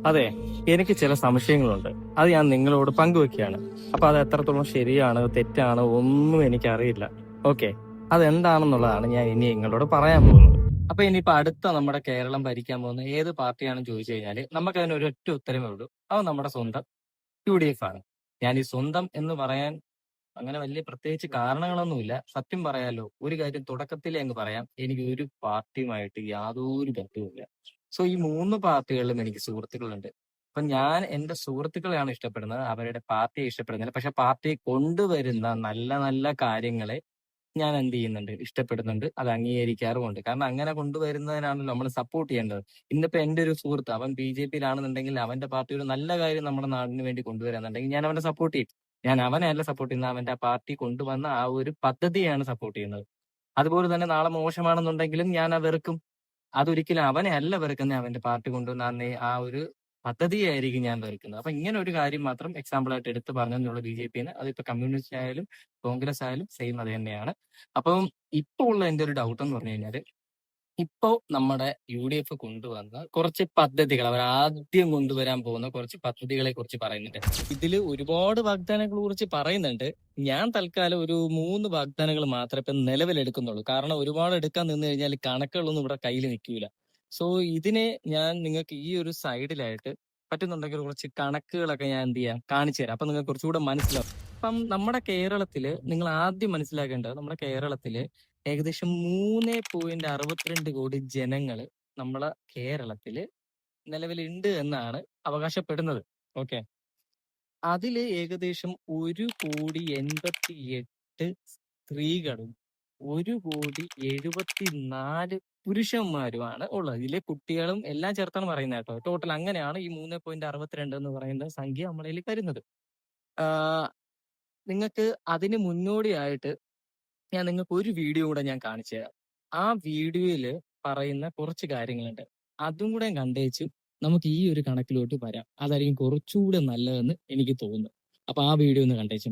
അതെ, എനിക്ക് ചില സംശയങ്ങളുണ്ട്. അത് ഞാൻ നിങ്ങളോട് പങ്കുവെക്കുകയാണ്. അപ്പൊ അത് എത്രത്തോളം ശരിയാണ്, തെറ്റാണ് ഒന്നും എനിക്കറിയില്ല. ഓക്കെ. അതെന്താണെന്നുള്ളതാണ് ഞാൻ ഇനി നിങ്ങളോട് പറയാൻ പോകുന്നത്. അപ്പൊ ഇനിയിപ്പോ അടുത്ത നമ്മുടെ കേരളം ഭരിക്കാൻ പോകുന്ന ഏത് പാർട്ടിയാണെന്ന് ചോദിച്ചു കഴിഞ്ഞാൽ നമുക്കതിന് ഒരൊറ്റ ഉത്തരമേ ഉള്ളൂ. അത് നമ്മുടെ സ്വന്തം UDF ആണ്. ഞാൻ ഈ സ്വന്തം എന്ന് പറയാൻ അങ്ങനെ വലിയ പ്രത്യേകിച്ച് കാരണങ്ങളൊന്നുമില്ല. സത്യം പറയാലോ, ഒരു കാര്യം തുടക്കത്തിലേ അങ്ങ് പറയാം. എനിക്ക് ഒരു പാർട്ടിയുമായിട്ട് യാതൊരു ബന്ധവുമില്ല. സോ ഈ 3 പാർട്ടികളിലും എനിക്ക് സുഹൃത്തുക്കളുണ്ട്. അപ്പൊ ഞാൻ എന്റെ സുഹൃത്തുക്കളെയാണ് ഇഷ്ടപ്പെടുന്നത്. അവരുടെ പാർട്ടിയെ ഇഷ്ടപ്പെടുന്നില്ല. പക്ഷെ പാർട്ടി കൊണ്ടുവരുന്ന നല്ല നല്ല കാര്യങ്ങളെ ഞാൻ എന്ത് ചെയ്യുന്നുണ്ട്? ഇഷ്ടപ്പെടുന്നുണ്ട്. അത് അംഗീകരിക്കാറുമുണ്ട്. കാരണം അങ്ങനെ കൊണ്ടുവരുന്നതിനാണല്ലോ നമ്മൾ സപ്പോർട്ട് ചെയ്യേണ്ടത്. ഇന്നിപ്പോ എന്റെ ഒരു സുഹൃത്ത് അവൻ BJPയിലാണെന്നുണ്ടെങ്കിൽ അവന്റെ പാർട്ടി ഒരു നല്ല കാര്യം നമ്മുടെ നാടിന് വേണ്ടി കൊണ്ടുവരാന്നുണ്ടെങ്കിൽ ഞാൻ അവനെ സപ്പോർട്ട് ചെയ്യും. ഞാൻ അവനെ അല്ല സപ്പോർട്ട് ചെയ്യുന്നത്, അവന്റെ ആ പാർട്ടി കൊണ്ടുവന്ന ആ ഒരു പദ്ധതിയാണ് സപ്പോർട്ട് ചെയ്യുന്നത്. അതുപോലെ തന്നെ നാളെ മോശമാണെന്നുണ്ടെങ്കിലും ഞാൻ അത് വെറുക്കും. അതൊരിക്കലും അവനെ അല്ല വെറുക്കുന്നത്, അവന്റെ പാർട്ടി കൊണ്ടുവന്ന ആ ഒരു പദ്ധതിയായിരിക്കും ഞാൻ വെറുക്കുന്നത്. അപ്പൊ ഇങ്ങനെ ഒരു കാര്യം മാത്രം എക്സാമ്പിൾ ആയിട്ട് എടുത്ത് പറഞ്ഞെന്നുള്ള BJPന്ന്, അതിപ്പോ കമ്മ്യൂണിസ്റ്റ് ആയാലും കോൺഗ്രസ് ആയാലും സെയിം അത് തന്നെയാണ്. അപ്പം ഇപ്പൊ ഉള്ള എന്റെ ഒരു ഡൗട്ട് എന്ന് പറഞ്ഞു കഴിഞ്ഞാല്, ഇപ്പോ നമ്മുടെ UDF കൊണ്ടുവന്ന കുറച്ച് പദ്ധതികൾ, അവർ ആദ്യം കൊണ്ടുവരാൻ പോകുന്ന കുറച്ച് പദ്ധതികളെ കുറിച്ച് പറയുന്നുണ്ട്. ഇതില് ഒരുപാട് വാഗ്ദാനങ്ങളെ കുറിച്ച് പറയുന്നുണ്ട്. ഞാൻ തൽക്കാലം ഒരു 3 വാഗ്ദാനങ്ങൾ മാത്രമേ ഇപ്പൊ നിലവിലെടുക്കുന്നുള്ളൂ. കാരണം ഒരുപാട് എടുക്കാൻ നിന്ന് കഴിഞ്ഞാൽ കണക്കുകളൊന്നും ഇവിടെ കയ്യിൽ നിൽക്കൂല. സോ ഇതിനെ ഞാൻ നിങ്ങൾക്ക് ഈ ഒരു സൈഡിലായിട്ട് പറ്റുന്നുണ്ടെങ്കിൽ കുറച്ച് കണക്കുകളൊക്കെ ഞാൻ എന്ത് ചെയ്യാം കാണിച്ചു തരാം. അപ്പൊ നിങ്ങൾക്ക് കുറച്ചുകൂടെ മനസ്സിലാവും. അപ്പം നമ്മുടെ കേരളത്തില് നിങ്ങൾ ആദ്യം മനസ്സിലാക്കേണ്ടത്, നമ്മുടെ കേരളത്തില് ഏകദേശം 3.62 കോടി ജനങ്ങള് നമ്മളെ കേരളത്തില് നിലവിലുണ്ട് എന്നാണ് അവകാശപ്പെടുന്നത്. ഓക്കെ. അതില് ഏകദേശം 1.88 കോടി സ്ത്രീകളും 1.74 കോടി പുരുഷന്മാരുമാണ് ഉള്ളത്. ഇതിലെ കുട്ടികളും എല്ലാം ചേർത്താണ് പറയുന്നത് കേട്ടോ. ടോട്ടൽ അങ്ങനെയാണ് ഈ 3.62 എന്ന് പറയുന്ന സംഖ്യ നമ്മളിൽ വരുന്നത്. ആഹ് നിങ്ങൾക്ക് അതിന് മുന്നോടിയായിട്ട് ഞാൻ നിങ്ങൾക്ക് ഒരു വീഡിയോ കൂടെ ഞാൻ കാണിച്ചു തരാം. ആ വീഡിയോയില് പറയുന്ന കുറച്ച് കാര്യങ്ങളുണ്ട്. അതും കൂടെ കണ്ടേച്ച് നമുക്ക് ഈ ഒരു കണക്കിലോട്ട് വരാം. അതായിരിക്കും കുറച്ചുകൂടെ നല്ലതെന്ന് എനിക്ക് തോന്നുന്നു. അപ്പൊ ആ വീഡിയോ ഒന്ന് കണ്ടേച്ചു.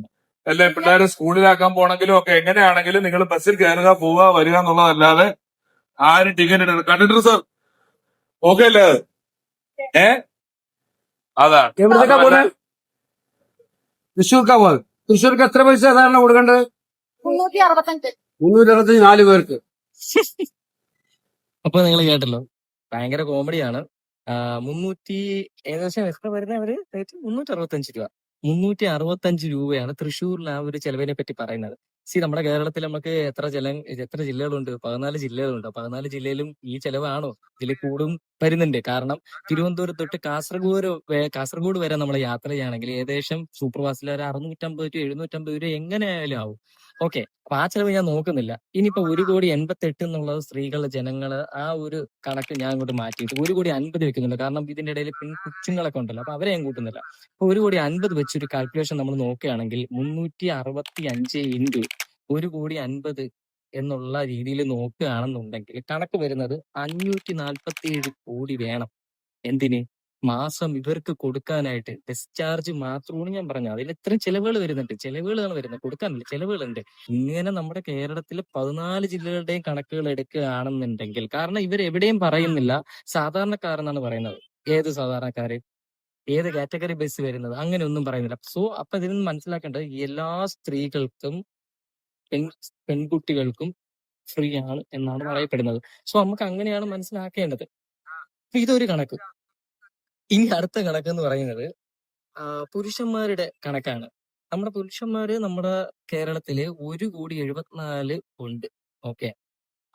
അല്ലെ പിള്ളേരെ സ്കൂളിലാക്കാൻ പോണെങ്കിലും ഒക്കെ എങ്ങനെയാണെങ്കിലും നിങ്ങൾ ബസ്സിൽ കയറുക, പോവുക, വരിക എന്നുള്ളതല്ലാതെ ആരും ടിക്കറ്റ് എടുക്കണം. കണ്ടിട്ട് സർ ഓക്കെ അല്ലേ അത്? അതാണ്. എവിടത്തേക്കാ പോണേ? തൃശ്ശൂർക്കാ പോകുന്നത്. തൃശ്ശൂർക്ക് എത്ര പൈസ സാധാരണ കൊടുക്കേണ്ടത്? 365. 364 പേർക്ക്. അപ്പൊ നിങ്ങൾ കേട്ടല്ലോ, ഭയങ്കര കോമഡിയാണ്. 300 ഏകദേശം എത്ര വരുന്ന അവര് റേറ്റ്? 365 രൂപ. 365 രൂപയാണ് തൃശ്ശൂരിൽ ആ ഒരു ചെലവിനെ പറ്റി പറയുന്നത്. നമ്മുടെ കേരളത്തിൽ നമുക്ക് എത്ര ജില്ലകളുണ്ട്? 14 ജില്ലകളുണ്ട്. 14 ജില്ലയിലും ഈ ചെലവാണോ? ഇതിൽ കൂടും വരുന്നുണ്ട്. കാരണം തിരുവനന്തപുരം തൊട്ട് കാസർഗോഡ് വരെ നമ്മൾ യാത്ര ചെയ്യുകയാണെങ്കിൽ ഏകദേശം സൂപ്പർ ഫാസ്റ്റിൽ ഒരു 650 ടു 750 രൂപ എങ്ങനെയായാലും ആവും. ഓക്കെ. അപ്പൊ ആ ചെലവ് ഞാൻ നോക്കുന്നില്ല. ഇനിയിപ്പോ 1.88 കോടി എന്നുള്ളത് സ്ത്രീകള്, ജനങ്ങള്, ആ ഒരു കണക്ക് ഞാൻ അങ്ങോട്ട് മാറ്റിയിട്ട് 1.50 കോടി വെക്കുന്നുണ്ട്. കാരണം ഇതിന്റെ ഇടയിൽ കൊച്ചുങ്ങളൊക്കെ ഉണ്ടല്ലോ, അപ്പൊ അവരെ ഞാൻ കൂട്ടുന്നില്ല. അപ്പൊ 1.50 കോടി വെച്ചൊരു കാൽക്കുലേഷൻ നമ്മൾ നോക്കുകയാണെങ്കിൽ 365 ഇൻറ്റു 1.50 കോടി എന്നുള്ള രീതിയിൽ നോക്കുകയാണെന്നുണ്ടെങ്കിൽ കണക്ക് വരുന്നത് 547 കോടി വേണം. എന്തിന്? മാസം ഇവർക്ക് കൊടുക്കാനായിട്ട്. ഡിസ്ചാർജ് മാത്രമാണ് ഞാൻ പറഞ്ഞത്. അതിൽ ഇത്രയും ചെലവുകൾ വരുന്നുണ്ട്. ചെലവുകളാണ് വരുന്നത്, കൊടുക്കാനില്ല, ചെലവുകളുണ്ട്. ഇങ്ങനെ നമ്മുടെ കേരളത്തിലെ 14 ജില്ലകളുടെയും കണക്കുകൾ എടുക്കുകയാണെന്നുണ്ടെങ്കിൽ, കാരണം ഇവരെവിടെയും പറയുന്നില്ല സാധാരണക്കാരെന്നാണ് പറയുന്നത്. ഏത് സാധാരണക്കാര്? ഏത് കാറ്റഗറി ബസ് വരുന്നത്? അങ്ങനെ ഒന്നും പറയുന്നില്ല. സോ അപ്പൊ ഇതിൽ നിന്ന് മനസ്സിലാക്കേണ്ടത് എല്ലാ സ്ത്രീകൾക്കും പെൺകുട്ടികൾക്കും ഫ്രീ ആണ് എന്നാണ് പറയപ്പെടുന്നത്. സോ നമുക്ക് അങ്ങനെയാണ് മനസ്സിലാക്കേണ്ടത്. അപ്പൊ ഇതൊരു കണക്ക്. ഇനി അടുത്ത കണക്ക് എന്ന് പറയുന്നത് പുരുഷന്മാരുടെ കണക്കാണ്. നമ്മുടെ പുരുഷന്മാര് നമ്മുടെ കേരളത്തില് 1.74 കോടി ഉണ്ട്. ഓക്കെ.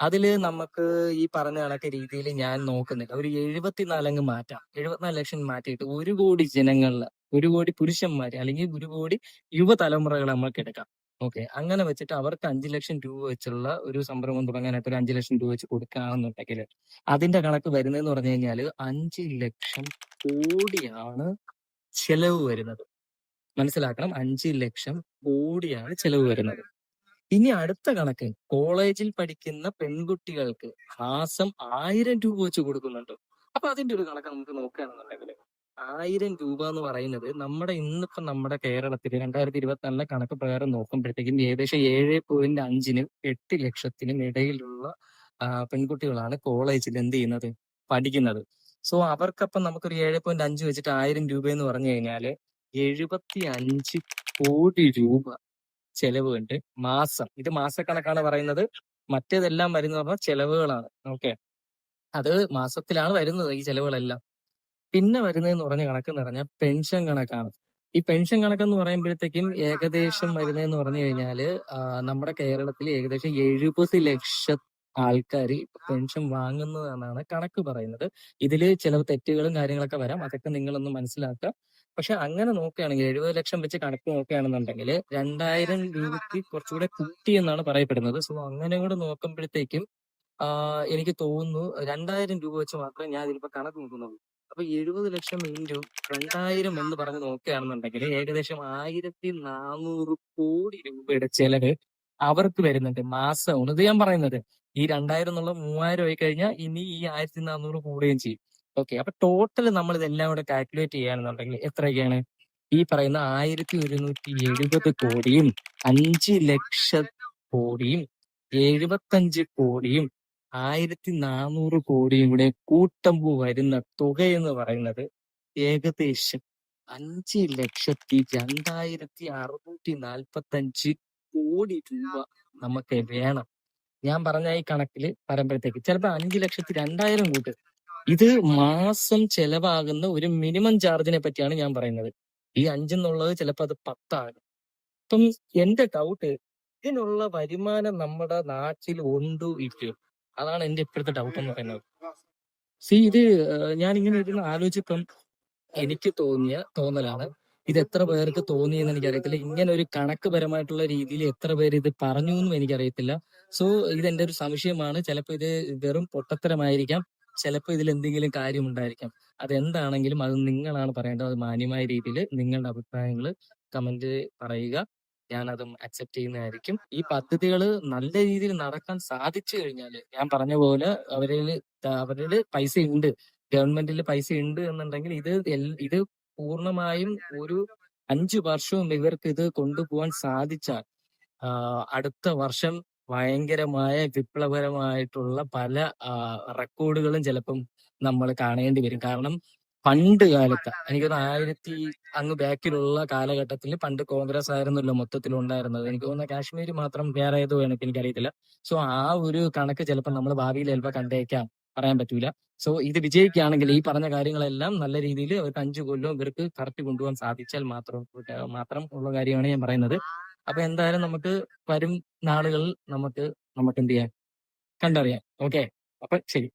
അതില് നമുക്ക് ഈ പറഞ്ഞ കണക്ക് രീതിയിൽ ഞാൻ നോക്കുന്നില്ല. ഒരു 74 അങ്ങ് മാറ്റാം. 74 ലക്ഷം മാറ്റിയിട്ട് 1 കോടി ജനങ്ങളില് 1 കോടി പുരുഷന്മാര് അല്ലെങ്കിൽ 1 കോടി യുവതലമുറകളെ നമുക്ക് എടുക്കാം. ഓക്കെ. അങ്ങനെ വെച്ചിട്ട് അവർക്ക് 5 ലക്ഷം രൂപ വെച്ചുള്ള ഒരു സംരംഭം തുടങ്ങാനായിട്ട് ഒരു 5 ലക്ഷം രൂപ വെച്ച് കൊടുക്കുകയാണെന്നുണ്ടെങ്കിൽ അതിന്റെ കണക്ക് വരുന്നതെന്ന് പറഞ്ഞു കഴിഞ്ഞാൽ 5 ലക്ഷം കോടിയാണ് ചെലവ് വരുന്നത്. മനസ്സിലാക്കണം, 5 ലക്ഷം കോടിയാണ് ചെലവ് വരുന്നത്. ഇനി അടുത്ത കണക്ക്, കോളേജിൽ പഠിക്കുന്ന പെൺകുട്ടികൾക്ക് മാസം 1000 രൂപ വെച്ച് കൊടുക്കുന്നുണ്ട്. അപ്പൊ അതിന്റെ ഒരു കണക്ക് നമുക്ക് നോക്കുകയാണെന്നുണ്ടെങ്കിൽ 1000 രൂപ എന്ന് പറയുന്നത് ഇന്നിപ്പോ നമ്മുടെ കേരളത്തിൽ 2024 കണക്ക് പ്രകാരം നോക്കുമ്പോഴത്തേക്കും ഏകദേശം 7.5-നും 8 ലക്ഷത്തിനും ഇടയിലുള്ള പെൺകുട്ടികളാണ് കോളേജിൽ എന്ത് ചെയ്യുന്നത്? പഠിക്കുന്നത്. സോ അവർക്കപ്പം നമുക്കൊരു 7.5 വെച്ചിട്ട് 1000 രൂപ എന്ന് പറഞ്ഞു കഴിഞ്ഞാല് 75 കോടി രൂപ ചെലവുണ്ട് മാസം. ഇത് മാസക്കണക്കാണ് പറയുന്നത്. മറ്റേതെല്ലാം വരുന്നത് പറഞ്ഞാൽ ചെലവുകളാണ്. ഓക്കെ, അത് മാസത്തിലാണ് വരുന്നത് ഈ ചെലവുകളെല്ലാം. പിന്നെ വരുന്നതെന്ന് പറഞ്ഞ കണക്കെന്ന് പറഞ്ഞാൽ പെൻഷൻ കണക്കാണ്. ഈ പെൻഷൻ കണക്കെന്ന് പറയുമ്പോഴത്തേക്കും ഏകദേശം വരുന്നതെന്ന് പറഞ്ഞു കഴിഞ്ഞാല് നമ്മുടെ കേരളത്തിൽ ഏകദേശം 70 ലക്ഷം ആൾക്കാർ പെൻഷൻ വാങ്ങുന്നതെന്നാണ് കണക്ക് പറയുന്നത്. ഇതില് ചില തെറ്റുകളും കാര്യങ്ങളൊക്കെ വരാം, അതൊക്കെ നിങ്ങളൊന്ന് മനസ്സിലാക്കുക. പക്ഷെ അങ്ങനെ നോക്കുകയാണെങ്കിൽ 70 ലക്ഷം വെച്ച് കണക്ക് നോക്കുകയാണെന്നുണ്ടെങ്കിൽ 2000 രൂപയ്ക്ക് കുറച്ചുകൂടെ കുട്ടി എന്നാണ് പറയപ്പെടുന്നത്. സോ അങ്ങനെ കൂടെ നോക്കുമ്പോഴത്തേക്കും എനിക്ക് തോന്നുന്നു 2000 രൂപ വെച്ച് മാത്രമേ ഞാൻ ഇതിലിപ്പോ കണക്ക് നോക്കുന്നുള്ളൂ. അപ്പൊ 70 ലക്ഷം ഇൻറ്റു 2000 എന്ന് പറഞ്ഞ് നോക്കുകയാണെന്നുണ്ടെങ്കിൽ ഏകദേശം 1400 കോടി രൂപയുടെ ചെലവ് അവർക്ക് വരുന്നുണ്ട് മാസമാണ്. ഇത് ഞാൻ പറയുന്നത് ഈ 2000 എന്നുള്ള 3000 ആയി കഴിഞ്ഞാൽ ഇനി ഈ 1400 കൂടുകയും ചെയ്യും. ഓക്കെ, അപ്പൊ ടോട്ടൽ നമ്മൾ ഇതെല്ലാം കൂടെ കാൽക്കുലേറ്റ് ചെയ്യുകയാണെന്നുണ്ടെങ്കിൽ എത്രയൊക്കെയാണ് ഈ പറയുന്ന 1170 കോടിയും 5 ലക്ഷം കോടിയും 75 കോടിയും 1400 കോടിയും കൂടെ കൂട്ടുമ്പോൾ വരുന്ന തുക എന്ന് പറയുന്നത് ഏകദേശം 5,02,645 കോടി രൂപ നമുക്ക് വേണം. ഞാൻ പറഞ്ഞ ഈ കണക്കിൽ വരുമ്പോഴത്തേക്ക് ചിലപ്പോ 5,02,000 കൂട്ട്. ഇത് മാസം ചെലവാകുന്ന ഒരു മിനിമം ചാർജിനെ പറ്റിയാണ് ഞാൻ പറയുന്നത്. ഈ 5 എന്നുള്ളത് ചിലപ്പോൾ അത് 10 ആകും. അപ്പം എന്റെ ഡൗട്ട്, ഇതിനുള്ള വരുമാനം നമ്മുടെ നാട്ടിൽ ഉണ്ടോ ഇല്ലയോ? അതാണ് എന്റെ ഇപ്പോഴത്തെ ഡൗട്ട് എന്ന് പറയുന്നത്. ഇത് ഞാൻ ഇങ്ങനെ ഇരുന്ന് ആലോചിച്ചപ്പം എനിക്ക് തോന്നിയ തോന്നലാണ്. ഇത് എത്ര പേർക്ക് തോന്നിയെന്ന് എനിക്കറിയത്തില്ല. ഇങ്ങനെ ഒരു കണക്ക് പരമായിട്ടുള്ള രീതിയിൽ എത്ര പേര് ഇത് പറഞ്ഞു എന്നും എനിക്കറിയത്തില്ല. സോ ഇത് എന്റെ ഒരു സംശയമാണ്. ചിലപ്പോൾ ഇത് വെറും പൊട്ടത്തരമായിരിക്കാം, ചിലപ്പോൾ ഇതിൽ എന്തെങ്കിലും കാര്യമുണ്ടായിരിക്കാം. അതെന്താണെങ്കിലും അത് നിങ്ങളാണ് പറയേണ്ടത്. അത് മാന്യമായ രീതിയിൽ നിങ്ങളുടെ അഭിപ്രായങ്ങൾ കമന്റ് പറയുക. ഞാനതും അക്സെപ്റ്റ് ചെയ്യുന്നതായിരിക്കും. ഈ പദ്ധതികൾ നല്ല രീതിയിൽ നടക്കാൻ സാധിച്ചു കഴിഞ്ഞാൽ ഞാൻ പറഞ്ഞ പോലെ അവരില് പൈസ ഉണ്ട്, ഗവൺമെന്റിൽ പൈസ ഉണ്ട് എന്നുണ്ടെങ്കിൽ ഇത് പൂർണ്ണമായും ഒരു 5 വർഷവും ഇവർക്ക് ഇത് കൊണ്ടുപോകാൻ സാധിച്ചാൽ അടുത്ത വർഷം ഭയങ്കരമായ വിപ്ലവകരമായിട്ടുള്ള പല റെക്കോർഡുകളും ചിലപ്പം നമ്മൾ കാണേണ്ടി വരും. കാരണം പണ്ട് കാലത്ത് എനിക്കൊന്ന് അങ്ങ് ബാക്കിലുള്ള കാലഘട്ടത്തിൽ പണ്ട് കോൺഗ്രസ് ആയിരുന്നല്ലോ മൊത്തത്തിൽ ഉണ്ടായിരുന്നത്. എനിക്ക് തോന്നുന്ന കാശ്മീർ മാത്രം വേറെ ഏതോ എനിക്ക് എനിക്കറിയത്തില്ല. സോ ആ ഒരു കണക്ക് ചിലപ്പോൾ നമ്മൾ ഭാവിയിൽ ചിലപ്പോൾ കണ്ടേക്കാം, പറയാൻ പറ്റൂല. സോ ഇത് വിജയിക്കുകയാണെങ്കിൽ ഈ പറഞ്ഞ കാര്യങ്ങളെല്ലാം നല്ല രീതിയിൽ അവർക്ക് 5 കൊല്ലം ഇവർക്ക് കറക്റ്റ് കൊണ്ടുപോകാൻ സാധിച്ചാൽ മാത്രം ഉള്ള കാര്യമാണ് ഞാൻ പറയുന്നത്. അപ്പൊ എന്തായാലും നമുക്ക് വരും നാളുകളിൽ നമുക്ക് എന്ത് ചെയ്യാം, കണ്ടറിയാം. ഓക്കെ, അപ്പൊ ശരി.